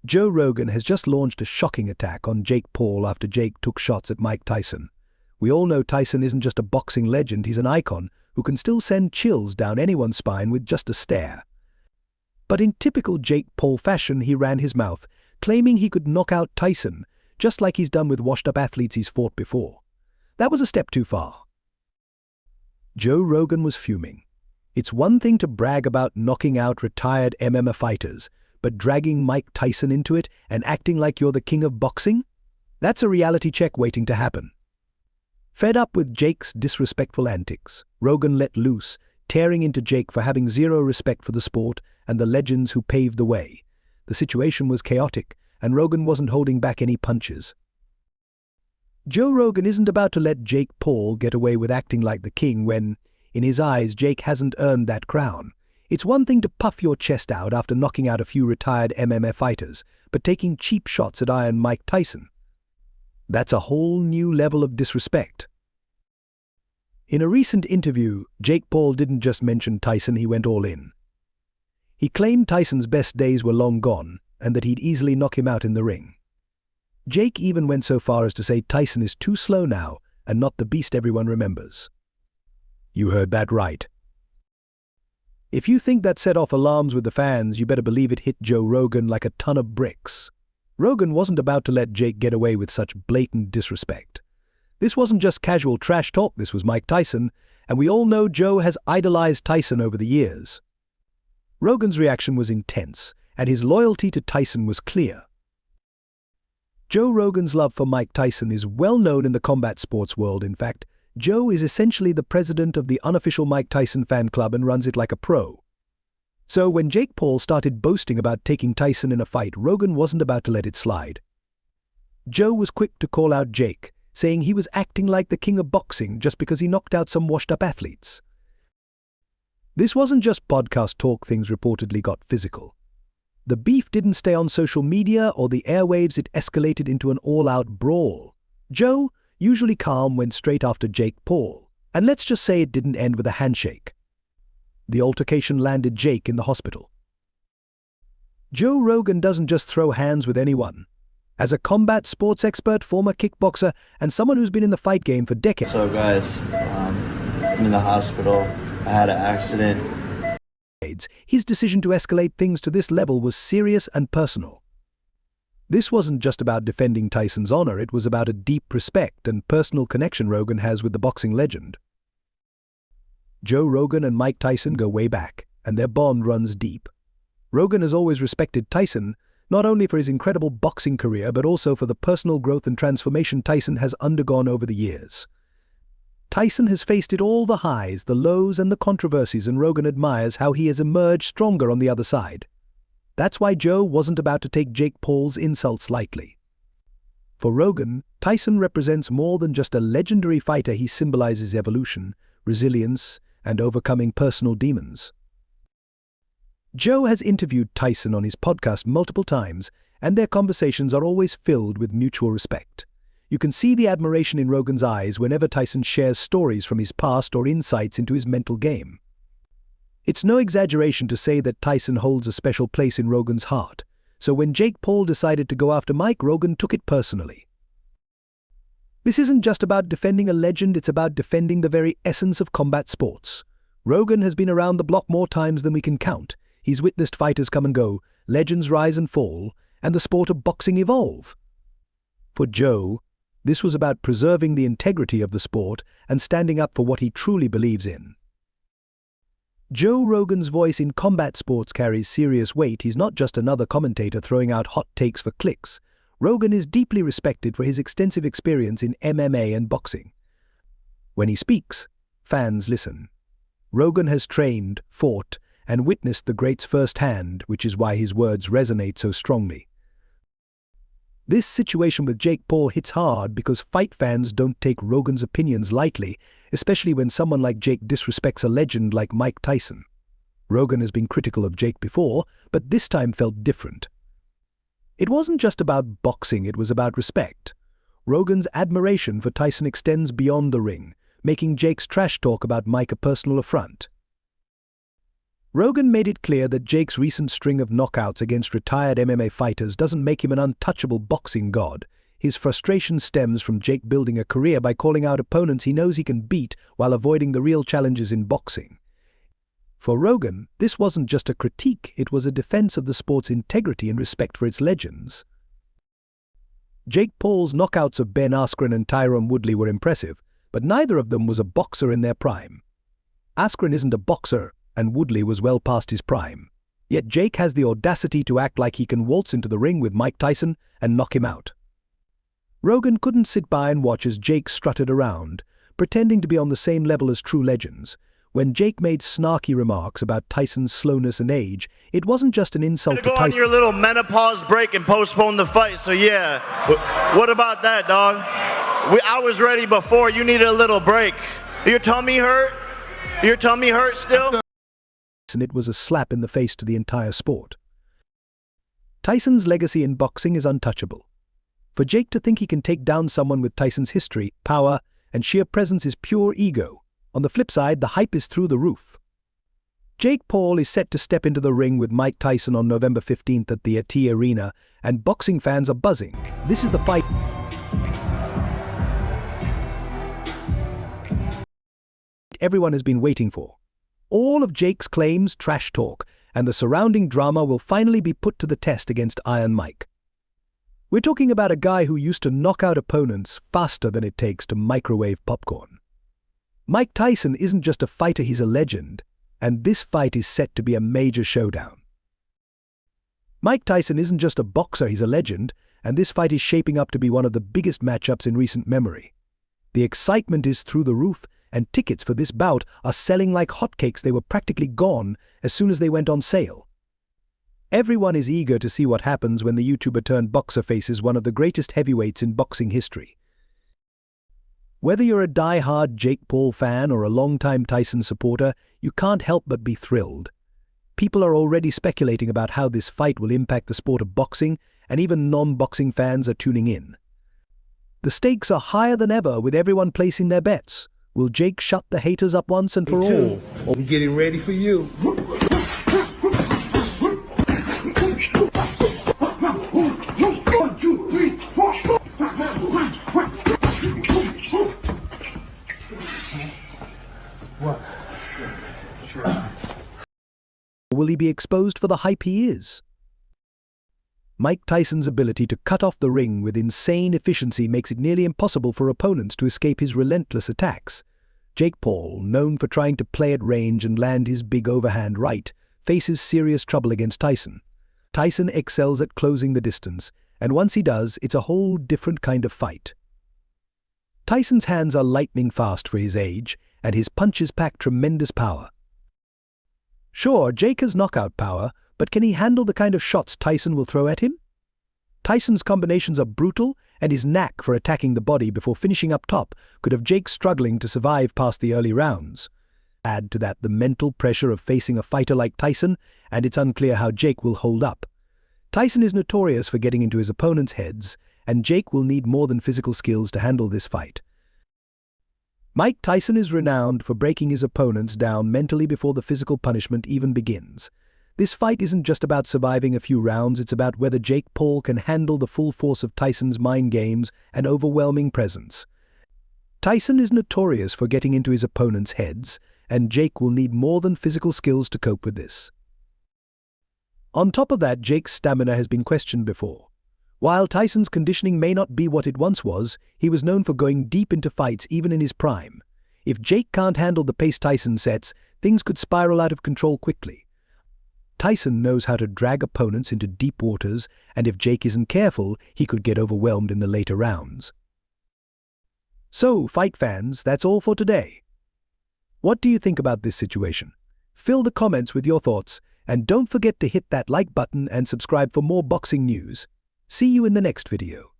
Joe Rogan has just launched a shocking attack on Jake Paul after Jake took shots at Mike Tyson. We all know Tyson isn't just a boxing legend, he's an icon who can still send chills down anyone's spine with just a stare. But in typical Jake Paul fashion, he ran his mouth, claiming he could knock out Tyson, just like he's done with washed-up athletes he's fought before. That was a step too far. Joe Rogan was fuming. It's one thing to brag about knocking out retired MMA fighters, but dragging Mike Tyson into it and acting like you're the king of boxing? That's a reality check waiting to happen. Fed up with Jake's disrespectful antics, Rogan let loose, tearing into Jake for having zero respect for the sport and the legends who paved the way. The situation was chaotic, and Rogan wasn't holding back any punches. Joe Rogan isn't about to let Jake Paul get away with acting like the king when, in his eyes, Jake hasn't earned that crown. It's one thing to puff your chest out after knocking out a few retired MMA fighters, but taking cheap shots at Iron Mike Tyson. That's a whole new level of disrespect. In a recent interview, Jake Paul didn't just mention Tyson, he went all in. He claimed Tyson's best days were long gone, and that he'd easily knock him out in the ring. Jake even went so far as to say Tyson is too slow now and not the beast everyone remembers. You heard that right. If you think that set off alarms with the fans, you better believe it hit Joe Rogan like a ton of bricks. Rogan wasn't about to let Jake get away with such blatant disrespect. This wasn't just casual trash talk, this was Mike Tyson, and we all know Joe has idolized Tyson over the years. Rogan's reaction was intense, and his loyalty to Tyson was clear. Joe Rogan's love for Mike Tyson is well known in the combat sports world. In fact, Joe is essentially the president of the unofficial Mike Tyson fan club and runs it like a pro. So when Jake Paul started boasting about taking Tyson in a fight, Rogan wasn't about to let it slide. Joe was quick to call out Jake, saying he was acting like the king of boxing just because he knocked out some washed-up athletes. This wasn't just podcast talk, things reportedly got physical. The beef didn't stay on social media or the airwaves, it escalated into an all-out brawl. Joe, usually calm, went straight after Jake Paul, and let's just say it didn't end with a handshake. The altercation landed Jake in the hospital. Joe Rogan doesn't just throw hands with anyone. As a combat sports expert, former kickboxer, and someone who's been in the fight game for decades. So guys, I'm in the hospital. I had an accident. His decision to escalate things to this level was serious and personal. This wasn't just about defending Tyson's honor, it was about a deep respect and personal connection Rogan has with the boxing legend. Joe Rogan and Mike Tyson go way back, and their bond runs deep. Rogan has always respected Tyson, not only for his incredible boxing career, but also for the personal growth and transformation Tyson has undergone over the years. Tyson has faced it all, the highs, the lows, and the controversies, and Rogan admires how he has emerged stronger on the other side. That's why Joe wasn't about to take Jake Paul's insults lightly. For Rogan, Tyson represents more than just a legendary fighter, he symbolizes evolution, resilience, and overcoming personal demons. Joe has interviewed Tyson on his podcast multiple times, and their conversations are always filled with mutual respect. You can see the admiration in Rogan's eyes whenever Tyson shares stories from his past or insights into his mental game. It's no exaggeration to say that Tyson holds a special place in Rogan's heart, so when Jake Paul decided to go after Mike, Rogan took it personally. This isn't just about defending a legend, it's about defending the very essence of combat sports. Rogan has been around the block more times than we can count. He's witnessed fighters come and go, legends rise and fall, and the sport of boxing evolve. For Joe, this was about preserving the integrity of the sport and standing up for what he truly believes in. Joe Rogan's voice in combat sports carries serious weight. He's not just another commentator throwing out hot takes for clicks. Rogan is deeply respected for his extensive experience in MMA and boxing. When he speaks, fans listen. Rogan has trained, fought, and witnessed the greats firsthand, which is why his words resonate so strongly. This situation with Jake Paul hits hard because fight fans don't take Rogan's opinions lightly, especially when someone like Jake disrespects a legend like Mike Tyson. Rogan has been critical of Jake before, but this time felt different. It wasn't just about boxing, it was about respect. Rogan's admiration for Tyson extends beyond the ring, making Jake's trash talk about Mike a personal affront. Rogan made it clear that Jake's recent string of knockouts against retired MMA fighters doesn't make him an untouchable boxing god. His frustration stems from Jake building a career by calling out opponents he knows he can beat while avoiding the real challenges in boxing. For Rogan, this wasn't just a critique, it was a defense of the sport's integrity and respect for its legends. Jake Paul's knockouts of Ben Askren and Tyron Woodley were impressive, but neither of them was a boxer in their prime. Askren isn't a boxer, and Woodley was well past his prime. Yet Jake has the audacity to act like he can waltz into the ring with Mike Tyson and knock him out. Rogan couldn't sit by and watch as Jake strutted around, pretending to be on the same level as true legends. When Jake made snarky remarks about Tyson's slowness and age, it wasn't just an insult to Go Tyson. on your little menopause break and postpone the fight, so yeah. What about that, dog? I was ready before, you needed a little break. Your tummy hurt? Your tummy hurt still? And it was a slap in the face to the entire sport. Tyson's legacy in boxing is untouchable. For Jake to think he can take down someone with Tyson's history, power, and sheer presence is pure ego. On the flip side, the hype is through the roof. Jake Paul is set to step into the ring with Mike Tyson on November 15th at the AT Arena, and boxing fans are buzzing. This is the fight everyone has been waiting for. All of Jake's claims, trash talk, and the surrounding drama will finally be put to the test against Iron Mike. We're talking about a guy who used to knock out opponents faster than it takes to microwave popcorn. Mike Tyson isn't just a fighter, he's a legend, and this fight is set to be a major showdown. Mike Tyson isn't just a boxer, he's a legend, and this fight is shaping up to be one of the biggest matchups in recent memory. The excitement is through the roof, and tickets for this bout are selling like hotcakes. They were practically gone as soon as they went on sale. Everyone is eager to see what happens when the YouTuber-turned-boxer faces one of the greatest heavyweights in boxing history. Whether you're a die-hard Jake Paul fan or a long-time Tyson supporter, you can't help but be thrilled. People are already speculating about how this fight will impact the sport of boxing, and even non-boxing fans are tuning in. The stakes are higher than ever, with everyone placing their bets. Will Jake shut the haters up once and for all? I'm getting ready for you. Will he be exposed for the hype he is? Mike Tyson's ability to cut off the ring with insane efficiency makes it nearly impossible for opponents to escape his relentless attacks. Jake Paul, known for trying to play at range and land his big overhand right, faces serious trouble against Tyson. Tyson excels at closing the distance, and once he does, it's a whole different kind of fight. Tyson's hands are lightning fast for his age, and his punches pack tremendous power. Sure, Jake has knockout power, but can he handle the kind of shots Tyson will throw at him? Tyson's combinations are brutal, and his knack for attacking the body before finishing up top could have Jake struggling to survive past the early rounds. Add to that the mental pressure of facing a fighter like Tyson, and it's unclear how Jake will hold up. Tyson is notorious for getting into his opponent's heads, and Jake will need more than physical skills to handle this fight. Mike Tyson is renowned for breaking his opponents down mentally before the physical punishment even begins. This fight isn't just about surviving a few rounds, it's about whether Jake Paul can handle the full force of Tyson's mind games and overwhelming presence. Tyson is notorious for getting into his opponents' heads, and Jake will need more than physical skills to cope with this. On top of that, Jake's stamina has been questioned before. While Tyson's conditioning may not be what it once was, he was known for going deep into fights even in his prime. If Jake can't handle the pace Tyson sets, things could spiral out of control quickly. Tyson knows how to drag opponents into deep waters, and if Jake isn't careful, he could get overwhelmed in the later rounds. So, fight fans, that's all for today. What do you think about this situation? Fill the comments with your thoughts, and don't forget to hit that like button and subscribe for more boxing news. See you in the next video.